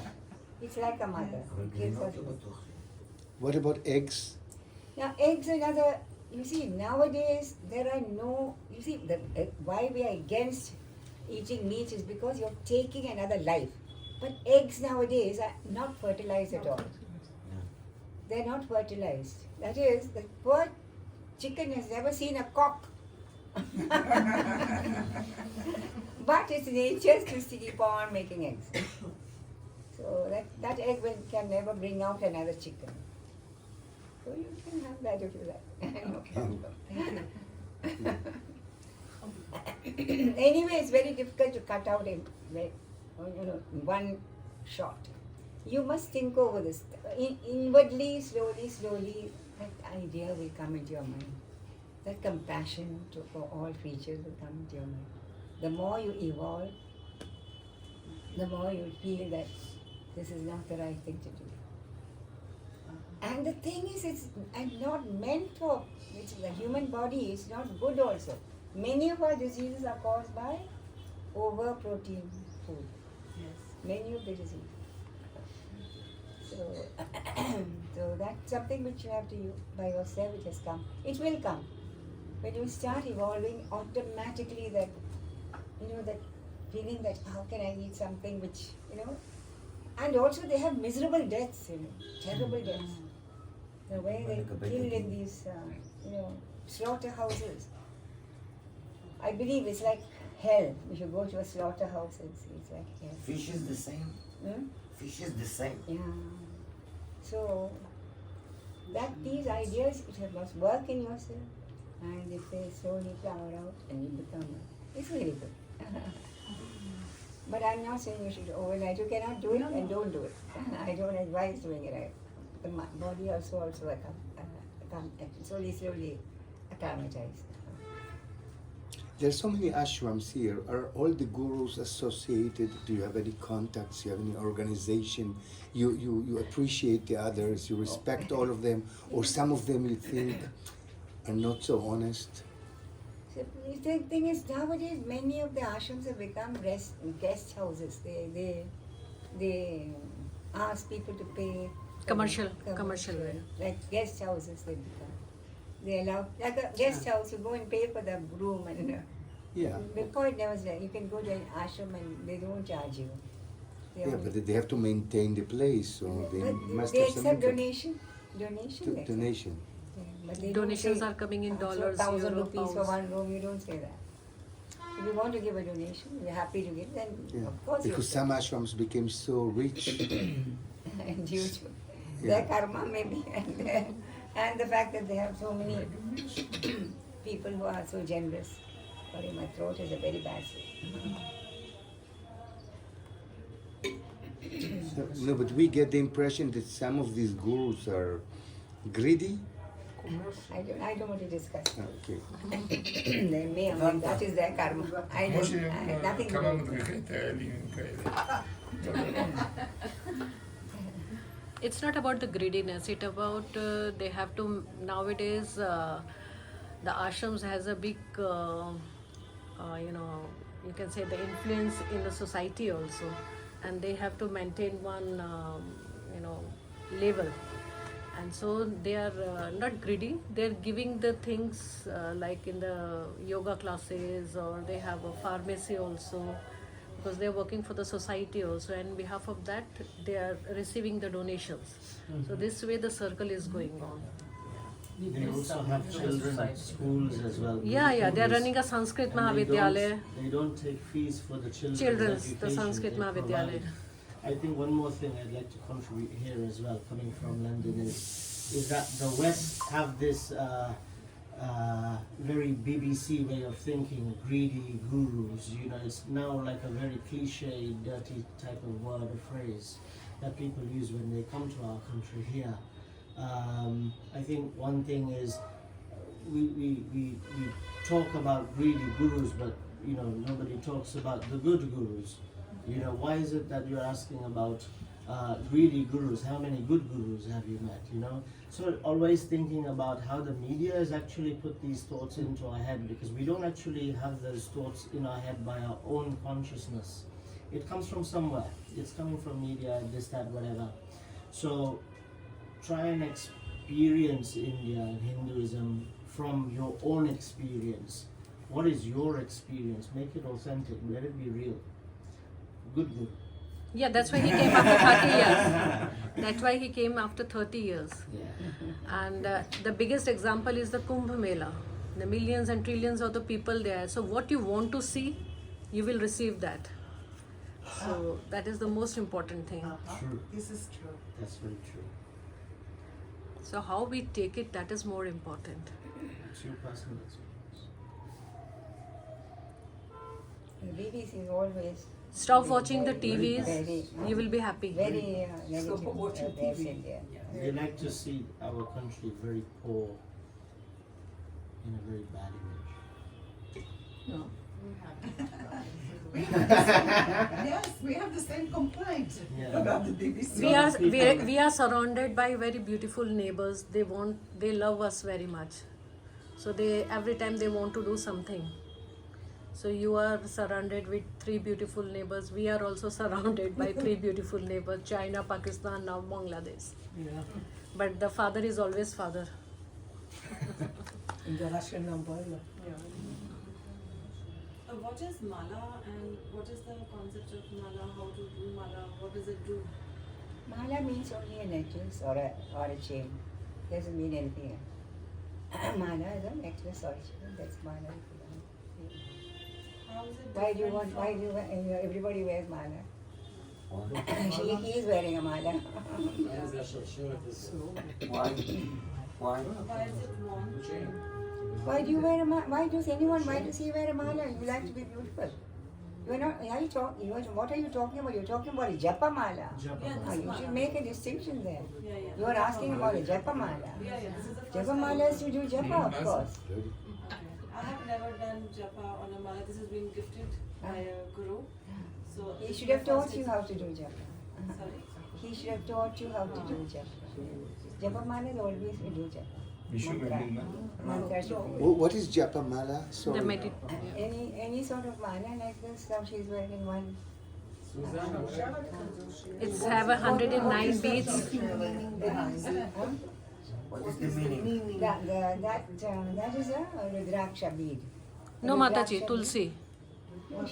[SPEAKER 1] It's like a mother. It gives us.
[SPEAKER 10] What about eggs?
[SPEAKER 1] Now, eggs are another. You see, nowadays there are no. You see, why we are against eating meat is because you're taking another life. But eggs nowadays are not fertilized at all. They're not fertilized. That is, the poor chicken has never seen a cock. But it's nature's to keep on making eggs. So that egg can never bring out another chicken. So you can have that if you like. No problem. Anyway, it's very difficult to cut out in one shot. You must think over this. Inwardly, slowly, that idea will come into your mind. That compassion for all creatures will come into your mind. The more you evolve, the more you feel that this is not the right thing to do. And the thing is, it's not meant for, the human body is not good also. Many of our diseases are caused by over-protein food.
[SPEAKER 4] Yes.
[SPEAKER 1] Many of the diseases. So that's something which you have to use by yourself, it has come. It will come. When you start evolving, automatically that feeling that how can I eat something which, and also they have miserable deaths, terrible deaths. The way they kill in these, slaughterhouses. I believe it's like hell. If you go to a slaughterhouse, it's like hell.
[SPEAKER 3] Fish is the same. Fish is the same.
[SPEAKER 1] Yeah. So these ideas, it must work in yourself, and if they slowly flower out and you become, it's really good. But I'm not saying you should overnight. You cannot do it and don't do it. I don't advise doing it. The body also slowly acclimatized.
[SPEAKER 10] There's so many ashrams here. Are all the gurus associated? Do you have any contacts? Do you have any organization? You appreciate the others, you respect all of them, or some of them you think are not so honest?
[SPEAKER 1] So the thing is, nowadays many of the ashrams have become guest houses. They ask people to pay
[SPEAKER 6] Commercial.
[SPEAKER 1] Like guest houses they become. They allow, like a guest house, you go and pay for the room and
[SPEAKER 10] Yeah.
[SPEAKER 1] before it never was there. You can go to an ashram and they don't charge you. They
[SPEAKER 10] Yeah,
[SPEAKER 1] only-
[SPEAKER 10] but they have to maintain the place, so they
[SPEAKER 1] but
[SPEAKER 10] must
[SPEAKER 1] they
[SPEAKER 10] have some
[SPEAKER 1] accept
[SPEAKER 10] income.
[SPEAKER 1] donation. Donation. they accept.
[SPEAKER 10] Donation.
[SPEAKER 1] Yeah, but they don't
[SPEAKER 6] Donations
[SPEAKER 1] say,
[SPEAKER 6] are coming in
[SPEAKER 1] "So
[SPEAKER 6] dollars,
[SPEAKER 1] 1,000
[SPEAKER 6] euro,
[SPEAKER 1] rupees for
[SPEAKER 6] pounds."
[SPEAKER 1] one room. You don't say that. If you want to give a donation, you're happy to give, then
[SPEAKER 10] Yeah.
[SPEAKER 1] of course
[SPEAKER 10] Because
[SPEAKER 1] you
[SPEAKER 10] some ashrams became so rich.
[SPEAKER 1] and due to
[SPEAKER 10] Yeah.
[SPEAKER 1] their karma maybe and the fact that they have so many people who are so generous. Sorry, my throat is a very bad thing.
[SPEAKER 10] No, but we get the impression that some of these gurus are greedy.
[SPEAKER 1] I don't want to discuss.
[SPEAKER 10] Okay.
[SPEAKER 1] They may, or may, that is their karma. I don't, nothing to do
[SPEAKER 11] כמה
[SPEAKER 1] with it.
[SPEAKER 11] מדריכי טיילים כאלה.
[SPEAKER 6] It's not about the greediness. It's about they have to nowadays. The ashrams has a big, you can say the influence in the society also, and they have to maintain one, level. And so they are not greedy. They're giving the things like in the yoga classes, or they have a pharmacy also, because they're working for the society also. And on behalf of that, they are receiving the donations. So this way the circle is going on.
[SPEAKER 12] They also have children's schools as well.
[SPEAKER 6] Yeah, they are running a Sanskrit
[SPEAKER 12] And
[SPEAKER 6] Mahavidyalaya.
[SPEAKER 12] They don't take fees for the children's
[SPEAKER 6] Children's, the
[SPEAKER 12] education.
[SPEAKER 6] Sanskrit
[SPEAKER 12] They
[SPEAKER 6] Mahavidyalaya.
[SPEAKER 12] provide. I think one more thing I'd like to contribute here as well, coming from London, is that the West have this very BBC way of thinking, greedy gurus. You know, it's now like a very cliche, dirty type of word or phrase that people use when they come to our country here. I think one thing is we talk about greedy gurus, but nobody talks about the good gurus. Why is it that you're asking about greedy gurus? How many good gurus have you met? So always thinking about how the media has actually put these thoughts into our head, because we don't actually have those thoughts in our head by our own consciousness. It comes from somewhere. It's coming from media, this, that, whatever. So try and experience India and Hinduism from your own experience. What is your experience? Make it authentic. Let it be real. Good.
[SPEAKER 6] Yeah, that's why he came after 30 years. That's why he came after 30 years.
[SPEAKER 12] Yeah.
[SPEAKER 6] And the biggest example is the Kumbh Mela. The millions and trillions of the people there. So what you want to see, you will receive that. So that is the most important thing.
[SPEAKER 12] True.
[SPEAKER 4] This is true.
[SPEAKER 12] That's very true.
[SPEAKER 6] So how we take it, that is more important.
[SPEAKER 12] It's your personal experience.
[SPEAKER 1] The BBC is always
[SPEAKER 6] Stop watching the
[SPEAKER 1] very,
[SPEAKER 6] TVs, you will be happy.
[SPEAKER 1] very negative
[SPEAKER 5] Stop watching
[SPEAKER 1] about
[SPEAKER 5] TV.
[SPEAKER 1] India.
[SPEAKER 12] They like to see our country very poor, in a very bad image.
[SPEAKER 5] No.
[SPEAKER 4] Yes, we have the same complaint
[SPEAKER 12] Yeah.
[SPEAKER 4] about the BBC.
[SPEAKER 6] We are surrounded by very beautiful neighbors. They love us very much. So every time they want to do something. So you are surrounded with 3 beautiful neighbors. We are also surrounded by 3 beautiful neighbors: China, Pakistan, now Bangladesh.
[SPEAKER 5] Yeah.
[SPEAKER 6] But the father is always father.
[SPEAKER 5] In the Russian umbrella.
[SPEAKER 7] What is mala and what is the concept of mala? How to do mala? What does it do?
[SPEAKER 1] Mala means only a necklace or a chain. Doesn't mean anything else. Mala is a necklace or a chain. That's mala.
[SPEAKER 7] How is it
[SPEAKER 1] Why do you
[SPEAKER 7] different
[SPEAKER 1] want? Why
[SPEAKER 7] from-
[SPEAKER 1] do you, everybody wears mala? He is wearing a mala.
[SPEAKER 8] זה השרשרת הזאת.
[SPEAKER 3] Why? Why?
[SPEAKER 7] Why is it worn?
[SPEAKER 1] Why do you wear a mala? Why does he wear a mala? You like to be beautiful. You are not. Are you talking? What are you talking about? You're talking about a japa mala.
[SPEAKER 12] Japa
[SPEAKER 7] Yeah,
[SPEAKER 1] Ah,
[SPEAKER 7] this
[SPEAKER 1] you
[SPEAKER 7] mala.
[SPEAKER 1] should make a distinction there.
[SPEAKER 7] Yeah, yeah.
[SPEAKER 1] You are asking about a japa mala.
[SPEAKER 7] Yeah, this is the first
[SPEAKER 1] Japa
[SPEAKER 7] time.
[SPEAKER 1] mala is to do japa, of course.
[SPEAKER 7] Okay. I have never done japa on a mala. This has been gifted by a guru. So
[SPEAKER 1] He
[SPEAKER 7] this
[SPEAKER 1] should
[SPEAKER 7] is
[SPEAKER 1] have
[SPEAKER 7] my
[SPEAKER 1] taught
[SPEAKER 7] first
[SPEAKER 1] you how to do japa.
[SPEAKER 7] Sorry.
[SPEAKER 1] He should have taught you how to do japa. Japa mala is always we do japa.
[SPEAKER 11] מישהו מבין מה?
[SPEAKER 1] Mantra should be.
[SPEAKER 10] What is Japa Mala?
[SPEAKER 6] The
[SPEAKER 10] Sorry.
[SPEAKER 1] Any sort of mala like this, now she's wearing one.
[SPEAKER 6] It's have 109 beads.
[SPEAKER 1] Huh?
[SPEAKER 3] What is the meaning?
[SPEAKER 1] That is a Rudraksha bead.
[SPEAKER 6] No, Mataji, Tulsi.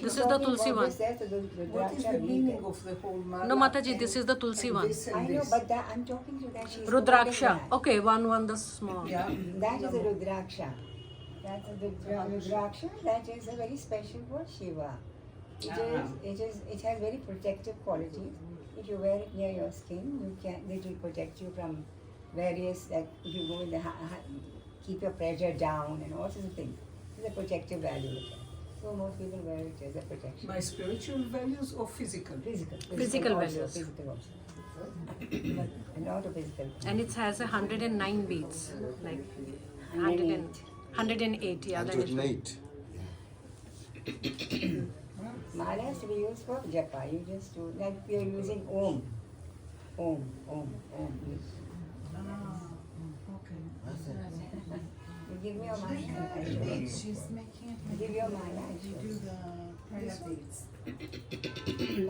[SPEAKER 6] This is the Tulsi one.
[SPEAKER 5] What is the meaning of the whole mala?
[SPEAKER 6] No, Mataji, this is the Tulsi one.
[SPEAKER 1] I know, but I'm talking to that. She's
[SPEAKER 6] Rudraksha.
[SPEAKER 1] holding that.
[SPEAKER 6] Okay, one, the small.
[SPEAKER 5] Yeah.
[SPEAKER 1] That is a Rudraksha. That's a Rudraksha. That is a very special for Shiva. It has very protective qualities. If you wear it near your skin, it will protect you from various, like if you go in the, keep your pressure down and all sorts of things. It's a protective value with it. So most people wear it as a protection.
[SPEAKER 5] My spiritual values or physical?
[SPEAKER 6] Physical
[SPEAKER 1] also,
[SPEAKER 6] values.
[SPEAKER 1] Physical also. A lot of physical.
[SPEAKER 6] And it has 109 beads. Like 108, yeah. that is right.
[SPEAKER 10] 108.
[SPEAKER 1] Mala has to be used for japa. You just do, like you're using Om. Om, Om, Om. You give me your mala.
[SPEAKER 4] She's making it.
[SPEAKER 1] Give your mala.
[SPEAKER 4] You do the prayer beads.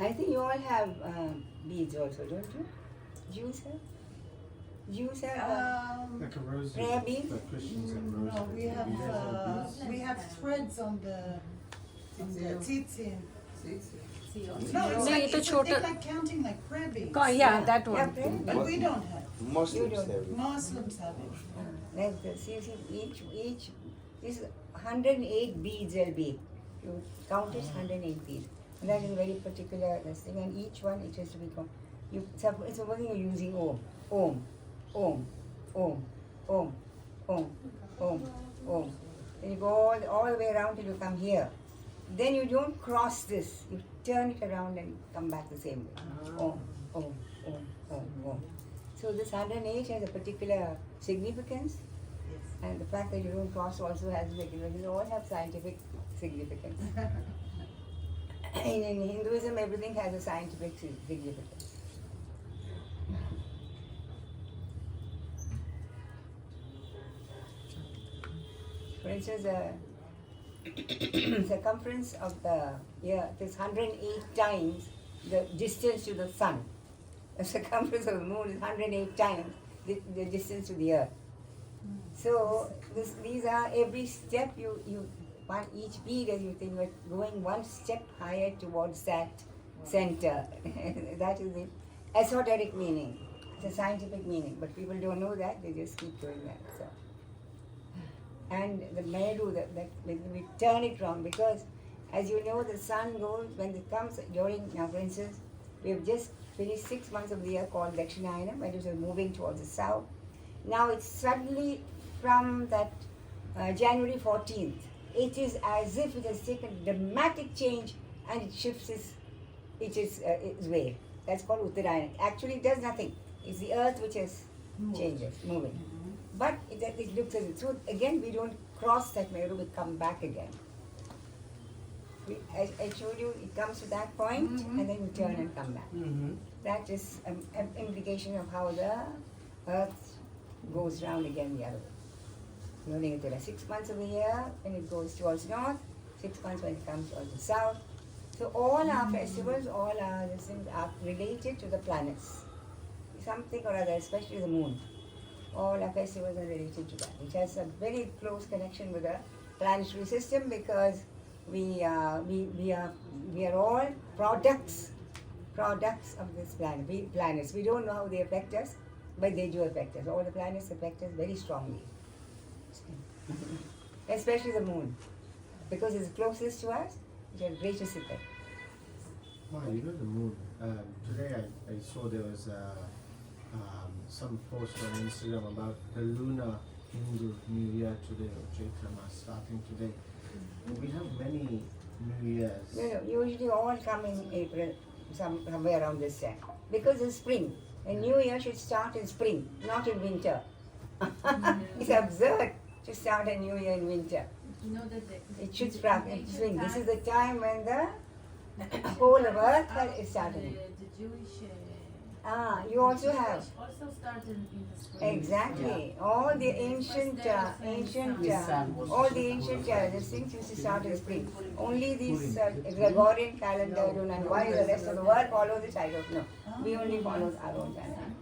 [SPEAKER 1] I think you all have beads also, don't you? Jews have? Jews have
[SPEAKER 8] Like a rosary.
[SPEAKER 1] prayer beads?
[SPEAKER 8] Like Christians have rosary.
[SPEAKER 4] No, we have threads on the tzitzin. No, it's
[SPEAKER 6] No,
[SPEAKER 4] like,
[SPEAKER 6] it's a
[SPEAKER 4] it's
[SPEAKER 6] shorter-
[SPEAKER 4] like counting like prayer beads.
[SPEAKER 6] Yeah, that
[SPEAKER 1] Yeah,
[SPEAKER 6] one.
[SPEAKER 1] prayer beads.
[SPEAKER 4] But we don't have.
[SPEAKER 10] Muslims
[SPEAKER 1] don't.
[SPEAKER 10] have it.
[SPEAKER 4] Muslims have it.
[SPEAKER 1] Like this, you see, each, this is 108 beads will be. You count it, 108 beads. And that is a very particular this thing, and each one it has to be count. Supposing you're using Om, Om, Om, Om, Om, Om, Om, Om. Then you go all the way around till you come here. Then you don't cross this. You turn it around and come back the same way. Om, Om, Om, Om, Om. So this 108 has a particular significance, and the fact that you don't cross also has significance. They all have scientific significance. In Hinduism, everything has a scientific significance. For instance, circumference of the earth is 108 times the distance to the sun. The circumference of the moon is 108 times the distance to the earth. So these are every step each bead, as you think, you're going one step higher towards that center. That is the esoteric meaning. It's a scientific meaning, but people don't know that. They just keep doing that. So. And the meru, that we turn it wrong, because as you know, the sun goes when it comes during, now for instance, we have just finished 6 months of the year called Dakshinayana, when it was moving towards the south. Now it's suddenly from that January 14th, it is as if it has taken a dramatic change and it shifts its way. That's called Uttarakhand. Actually, it does nothing. It's the earth which has changes, moving. But it looks as if, so again, we don't cross that Meru, we come back again. I showed you, it comes to that point, and then we turn and come back. That is an implication of how the earth goes round again the other way. There are 6 months of the year when it goes towards north, 6 months when it comes towards the south. So all our festivals, all our things are related to the planets. Something or other, especially the moon. All our festivals are related to that, which has a very close connection with the planetary system, because we are all products of this planet. Planets. We don't know how they affect us, but they do affect us. All the planets affect us very strongly. Especially the moon, because it's closest to us, it has greatest effect.
[SPEAKER 12] Wow, you know the moon. Today I saw there was some post on Instagram about the lunar Hindu New Year today, or Chaitama starting today. We have many New Years.
[SPEAKER 1] No, usually all come in April, somewhere around this time, because it's spring. A new year should start in spring, not in winter. It's absurd to start a new year in winter.
[SPEAKER 9] You know that
[SPEAKER 1] It should start in spring. This is the time when the whole of earth is starting.
[SPEAKER 9] The Jewish.
[SPEAKER 1] You also have.
[SPEAKER 9] Also started in the spring.
[SPEAKER 1] Exactly. All the ancient, all the ancient these things used to start in spring. Only these Gregorian calendar, and why the rest of the world follows it, I don't know. We only follow our own calendar.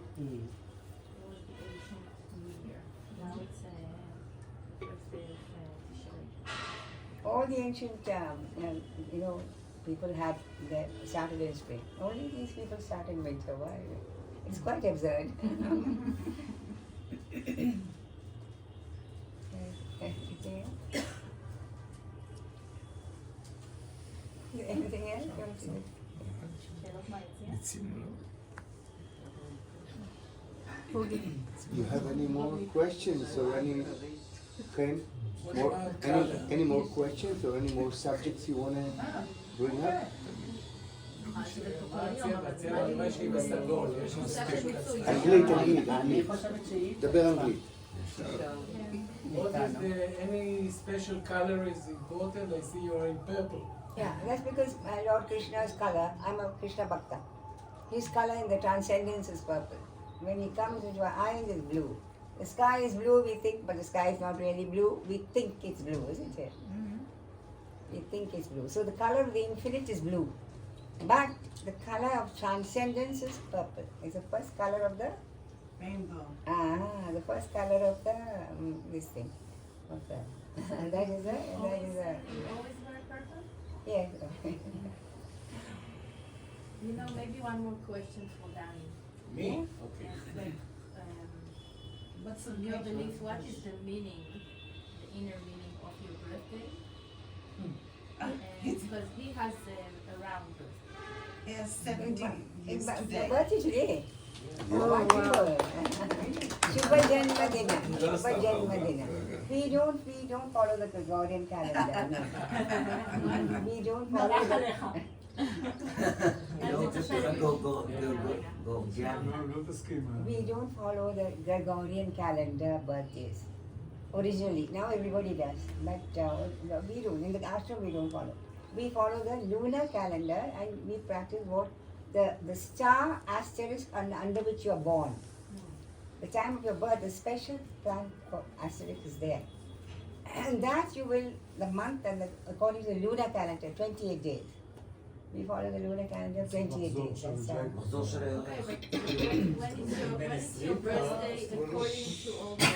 [SPEAKER 1] all the ancient, people had started in spring. Only these people start in winter. Why? It's quite absurd. Anything else? Anything else? You want to say?
[SPEAKER 11] It's similar.
[SPEAKER 10] You have any more questions or any any more questions or any more subjects you want to bring up? אנגלית, דבר אנגלית.
[SPEAKER 8] What is any special color is important? I see you are in purple.
[SPEAKER 1] Yeah, that's because my Lord Krishna's color, I'm a Krishna Bhakta. His color in the transcendence is purple. When he comes into our eyes, it's blue. The sky is blue, we think, but the sky is not really blue. We think it's blue, isn't it? Mm-hmm. We think it's blue. So the color of the infinite is blue. But the color of transcendence is purple. It's the first color of the
[SPEAKER 4] Rainbow.
[SPEAKER 1] the first color of the this thing. Of the that is a
[SPEAKER 9] You always wear purple?
[SPEAKER 1] yes.
[SPEAKER 9] Maybe one more question for Danny.
[SPEAKER 8] Me? Okay.
[SPEAKER 9] Like,
[SPEAKER 4] What's
[SPEAKER 9] in your belief, what is the meaning, the inner meaning of your birthday? Because he has a round birthday.
[SPEAKER 4] Yes, 70 years
[SPEAKER 1] Your
[SPEAKER 4] today.
[SPEAKER 1] birthday today. Wonderful. Shubha Janma Dina. Shubha Janma Dina. We don't follow the Gregorian calendar. No. We don't follow the. We don't follow the Gregorian calendar birthdays. Originally, now everybody does, but we don't. In the ashram, we don't follow. We follow the lunar calendar, and we practice what the star asterisk under which you are born. The time of your birth, the special plan for asterisk is there, and that you will the month and according to the lunar calendar, 28 days. We follow the lunar calendar 28 days. That's
[SPEAKER 9] Okay, but when is your birthday according to all the...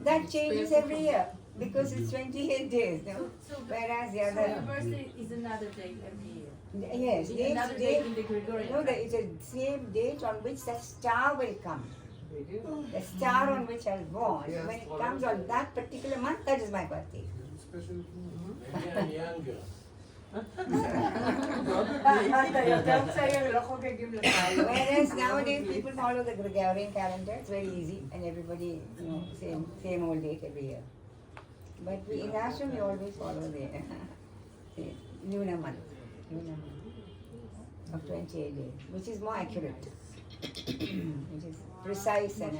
[SPEAKER 1] that changes every year because it's 28 days, no? Whereas the
[SPEAKER 9] So
[SPEAKER 1] other.
[SPEAKER 9] your birthday is another date every year?
[SPEAKER 1] Yes,
[SPEAKER 9] Another date in the Gregorian
[SPEAKER 1] no,
[SPEAKER 9] calendar.
[SPEAKER 1] it's a same date on which the star will come. The star on which I was born, when it comes on that particular month, that is my birthday.
[SPEAKER 8] Maybe I'm younger.
[SPEAKER 1] Whereas nowadays people follow the Gregorian calendar, it's very easy, and everybody, same old date every year. But we in ashram we always follow the lunar month of 28 days, which is more accurate, which is precise and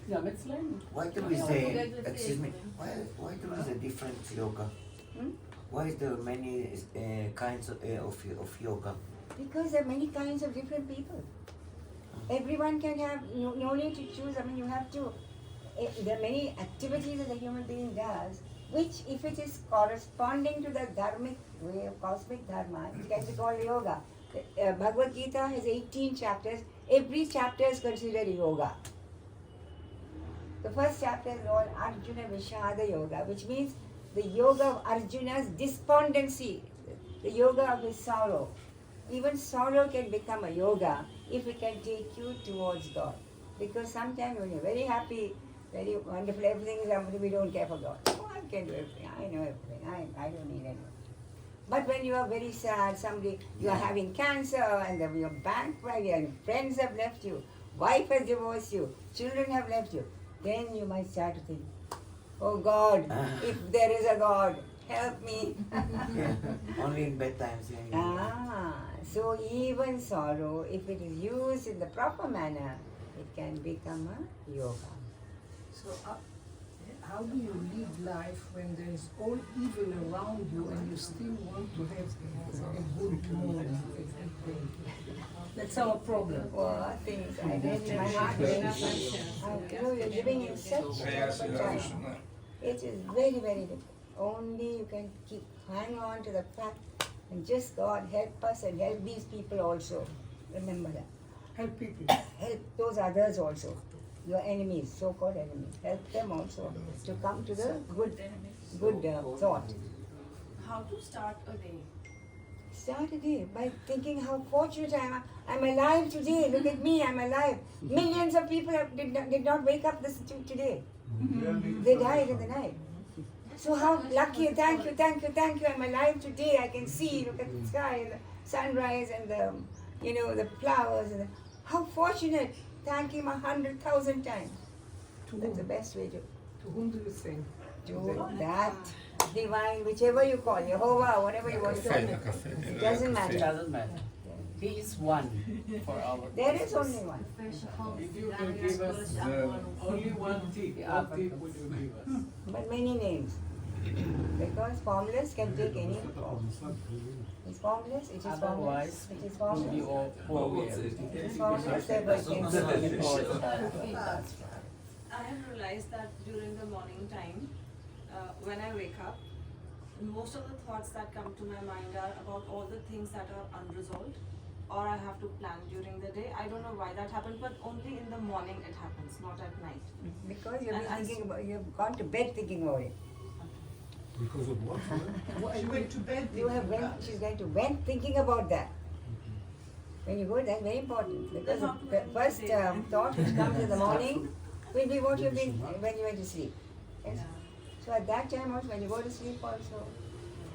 [SPEAKER 2] Yeah, it's like
[SPEAKER 3] Why there is a, excuse me, why there is a different yoga? Why is there many kinds of yoga?
[SPEAKER 1] because there are many kinds of different people. Everyone can have, no need to choose, you have to, there are many activities that a human being does, which if it is corresponding to the dharmic way of cosmic dharma, it can be called yoga. Bhagavad Gita has 18 chapters, every chapter is considered yoga. The first chapter is called Arjuna Vishada Yoga, which means the yoga of Arjuna's despondency, the yoga of his sorrow. Even sorrow can become a yoga if it can take you towards God. Because sometimes when you're very happy, very wonderful, everything is wonderful, we don't care for God. Oh, I can do everything, I know everything, I don't need anyone. But when you are very sad, you are having cancer and your bankrupt, your friends have left you, wife has divorced you, children have left you, then you might start to think, oh God, if there is a God, help me.
[SPEAKER 3] Only in bad times.
[SPEAKER 1] So even sorrow, if it is used in the proper manner, it can become a yoga.
[SPEAKER 5] So how do you live life when there is all evil around you and you still want to have a good mood? That's our problem.
[SPEAKER 1] Well, things I read in my heart. You're living in such terrible times. It is very, very difficult. Only you can hang on to the fact and just God help us and help these people also. Remember that.
[SPEAKER 5] Help people.
[SPEAKER 1] Help those others also. Your enemies, so-called enemies. Help them also to come to the good thought.
[SPEAKER 9] how to start a day?
[SPEAKER 1] Start a day by thinking how fortunate I am. I'm alive today. Look at me, I'm alive. Millions of people did not wake up today. They died in the night. So how lucky, thank you, I'm alive today. I can see, look at the sky, the sunrise and the flowers. How fortunate. Thank him 100,000 times. That's the best way
[SPEAKER 5] To whom do you think?
[SPEAKER 1] to that divine, whichever you call, Jehovah, whatever you want to call it. It doesn't
[SPEAKER 2] It
[SPEAKER 1] matter.
[SPEAKER 2] doesn't matter. He is one for our
[SPEAKER 1] There is only one.
[SPEAKER 8] If you could give us only one tip, what tip would you give us?
[SPEAKER 1] But many names. Because formless can take any form. It's formless, it is formless,
[SPEAKER 2] Otherwise,
[SPEAKER 1] it is
[SPEAKER 2] we
[SPEAKER 1] formless.
[SPEAKER 2] all forget.
[SPEAKER 1] It is formless, therefore it can take.
[SPEAKER 13] I have realized that during the morning time, when I wake up, most of the thoughts that come to my mind are about all the things that are unresolved or I have to plan during the day. I don't know why that happens, but only in the morning it happens, not at night.
[SPEAKER 1] Because you've gone to bed thinking about it.
[SPEAKER 8] Because of what?
[SPEAKER 4] She went to bed.
[SPEAKER 1] She's going to bed thinking about that. When you go, that's very important. Because the first thought which comes in the morning will be what you've been when you went to sleep. Yes? So at that time also, when you go to sleep also,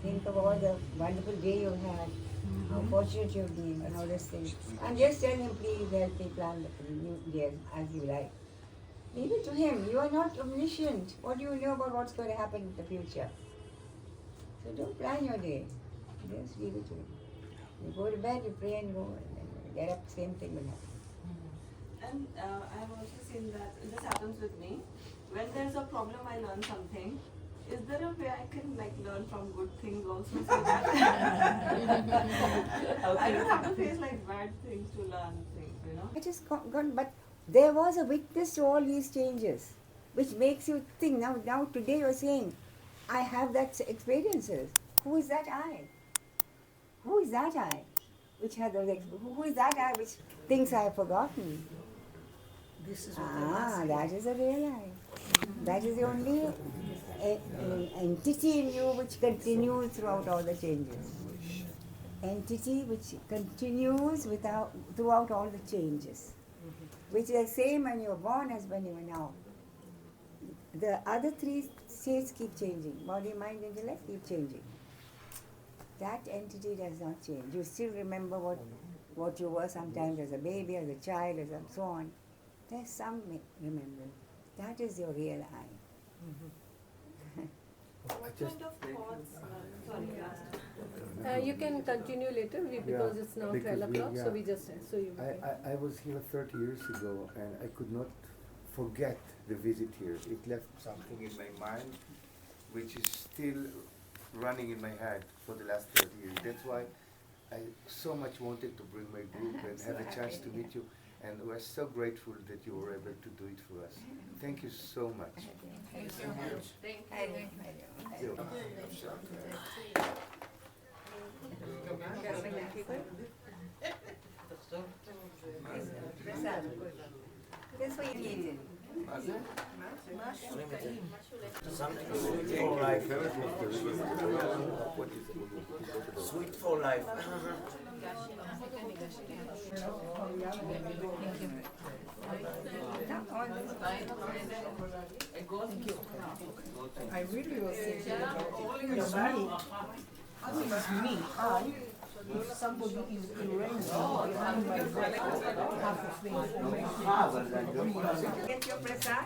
[SPEAKER 1] think of all the wonderful day you've had, how fortunate you've been, and all these things. And just tell him, please help me plan the new day as you like. Leave it to him. You are not omniscient. What do you know about what's going to happen in the future? So don't plan your day. Just leave it to him. You go to bed, you pray and go, and then you get up, same thing will happen.
[SPEAKER 13] And I have also seen that this happens with me. When there's a problem, I learn something. Is there a way I can learn from good things also? So that I don't have to face bad things to learn things,
[SPEAKER 1] It is gone, but there was a witness to all these changes, which makes you think. Now today you're saying, I have that experiences. Who is that I? Who is that I? Which had those who is that I which thinks I have forgotten?
[SPEAKER 5] This is what I'm asking.
[SPEAKER 1] That is a real I. That is the only entity in you which continues throughout all the changes. Entity which continues throughout all the changes. Which is the same when you were born as when you are now. The other three states keep changing. Body, mind, intellect keep changing. That entity does not change. You still remember what you were sometimes as a baby, as a child, as so on. There's some remembrance. That is your real I.
[SPEAKER 13] What kind of thoughts?
[SPEAKER 6] You can continue later because it's now 12 o'clock, so we just
[SPEAKER 10] I was here 30 years ago and I could not forget the visit here. It left something in my mind which is still running in my head for the last 30 years. That's why I so much wanted to bring my group and have a chance to meet you. And we're so grateful that you were able to do it for us. Thank you so much.
[SPEAKER 1] Thank you so much. Thank you. This way you eat it.
[SPEAKER 3] Something sweet for life. Sweet for life.
[SPEAKER 5] I really was thinking about it. Because me, if somebody is erasing behind my back half of me,
[SPEAKER 1] Get your prasad.